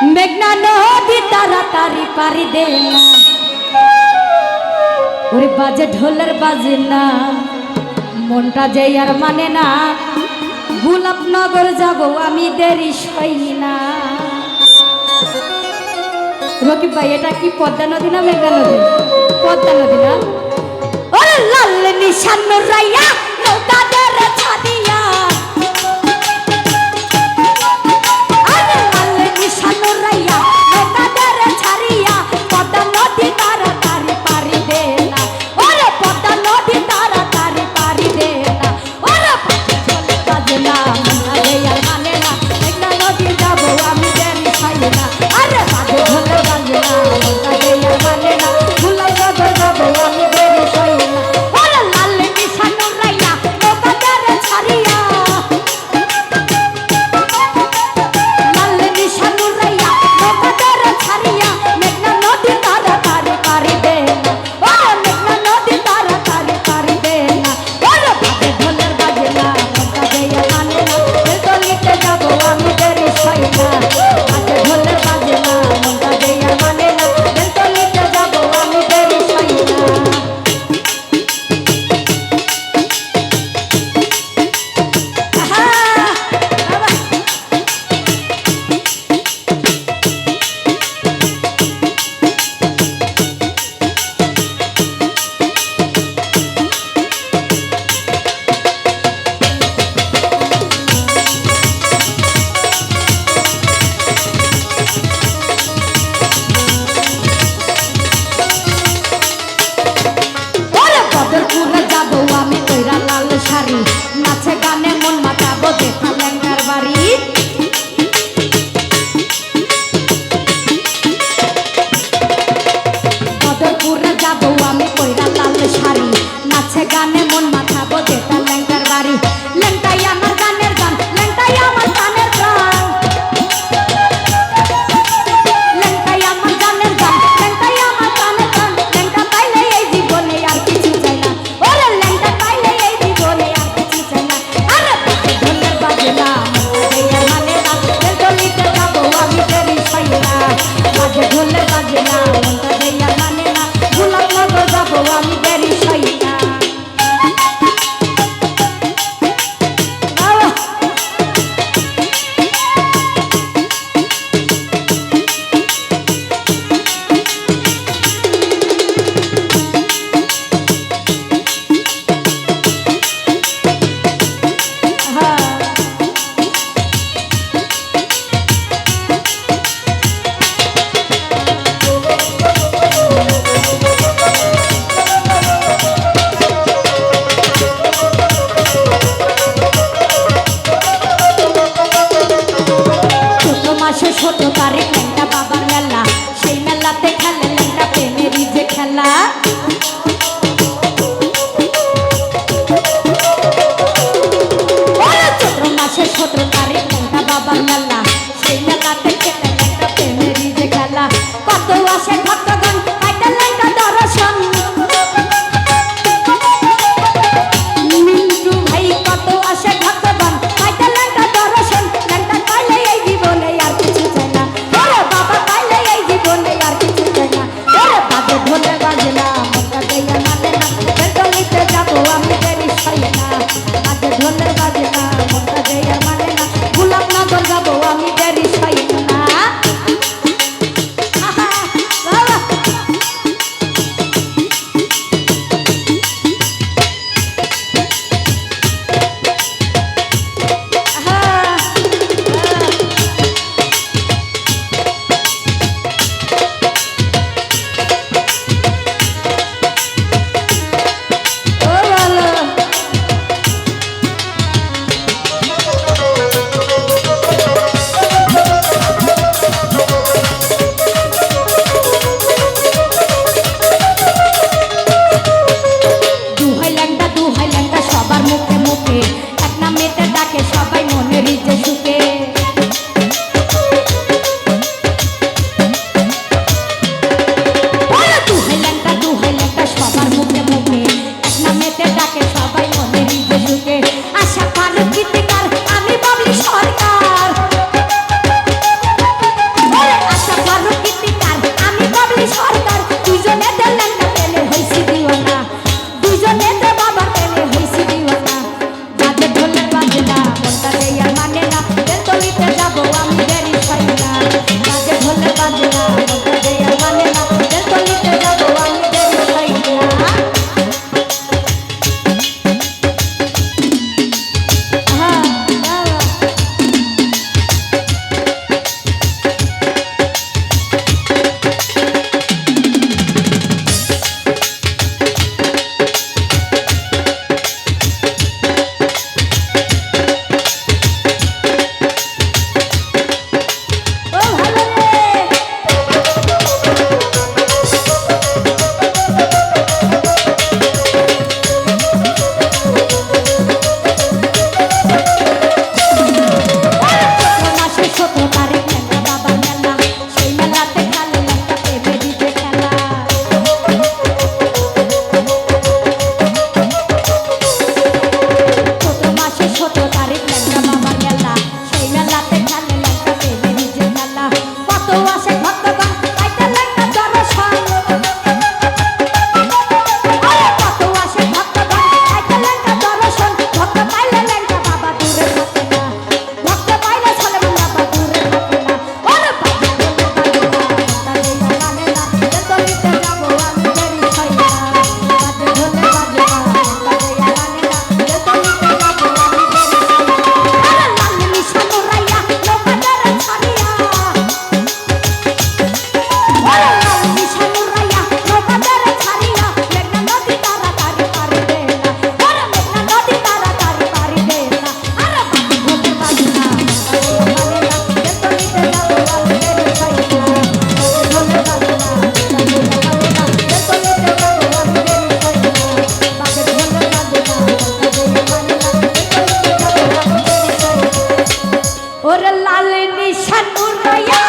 মেঘনা নদী তাড়াতাড়ি পারি দে না, ওরে বাজে ঢোলের বাজে না, মনটা যে আর মানে না, গোলাপনগর যাব আমি দেরি সই না। রকিব ভাই এটা কি পদ্মা নদী না মেঘনা নদী? পদ্মা নদী না? ওরে লাল নিশান রাইয়া নৌকা দরে ছাদিয়া, আরে লাল নিশান রাইয়া নৌকা দরে ছাড়িয়া, পদ্মা নদী তাড়াতাড়ি পারি দে না, ওরে পদ্মা নদী তাড়াতাড়ি পারি দে না, ওরে চলে বাজে না, মনটা যে আর মানে না, মেঘনা নদী যাব আমি দেরি সই না, আরে বাজে ঢোলে বাজে না, মনটা যে আর মানে না, গোলাপনগর যাব আমি দেরি সই না। ওরে লাল নিশান রাইয়া নৌকা দরে ছাড়িয়া, লাল নিশান রাইয়া নৌকা দরে ছাড়িয়া, মেঘনা নদী তাড়াতাড়ি পারি দে না, ও মেঘনা নদী তাড়াতাড়ি পারি দে না, ওরে বাজে ঢোলের বাজে না, মনটা যে আর মানে না, বেলতলিতে যাব আমি দেরি সই না, বাজে ঢোলের বাজে না, মনটা যে আর মানে না, বেলতলিতে যাব আমি দেরি সই না। আহা বাবা ওরে বদরপুরে যাব আমি কইরা লাল শাড়ি, নাচে গানে মন মাতাবো দেখা লেঙ্গার বাড়ি, বদরপুরে যাব আমি কইরা লাল শাড়ি, নাচে গানে মন মাতাবো দেখা লেঙ্গার বাড়ি, লেঙ্গাই আমার গানের গান, লেঙ্গাই আমার গানের গান, লেঙ্গাই আমার গানের গান, লেঙ্গাই আমার গানের গান, লেঙ্গা পাইলে এই জীবনে আর কিছু চাই না, ওরে লেঙ্গা পাইলে এই জীবনে আর কিছু চাই না, আরে বাজে ঢোলের বাজে না, মনটা যে আর মানে না, বেলতলিতে যাব আমি দেরি সই না, বাজে ঢোলের বাজে না, মনটা যে আর মানে না, গোলাপনগর যাব আমি দেরি সই না। বাবা হ্যাঁ ছোট মাসে ১৭ তারিখ লেঙ্গা বাবার মেলা, সেই মেলাতে খেলে লেঙ্গা প্রেমেরই যে খেলা, ওরে চৈত্র মাসে ১৭ তারিখ লেঙ্গা বাবার মেলা, সেই মেলাতে খেলে লেঙ্গা প্রেমেরই যে খেলা, কত আসে ভক্তগণ পাইতে লেঙ্গা দর্শন, মিন্টু ভাই কত আসে ভক্তগণ পাইতে লেঙ্গা দর্শন, লেঙ্গা পাইলে এই জীবনে আর কিছু চাই না, ওরে বাবা পাইলে এই জীবনে আর কিছু চাই না, ওরে বাজে ঢোলে বাজে না, মনটা যে আর মানে না, বেলতলিতে যাব আমি দেরি সই না, বাজে ঢোলের বাজে না, মনটা যে আর মানে না, গোলাপনগর যাব আমি দেরি সই না। লাল নিশান উড়াইয়া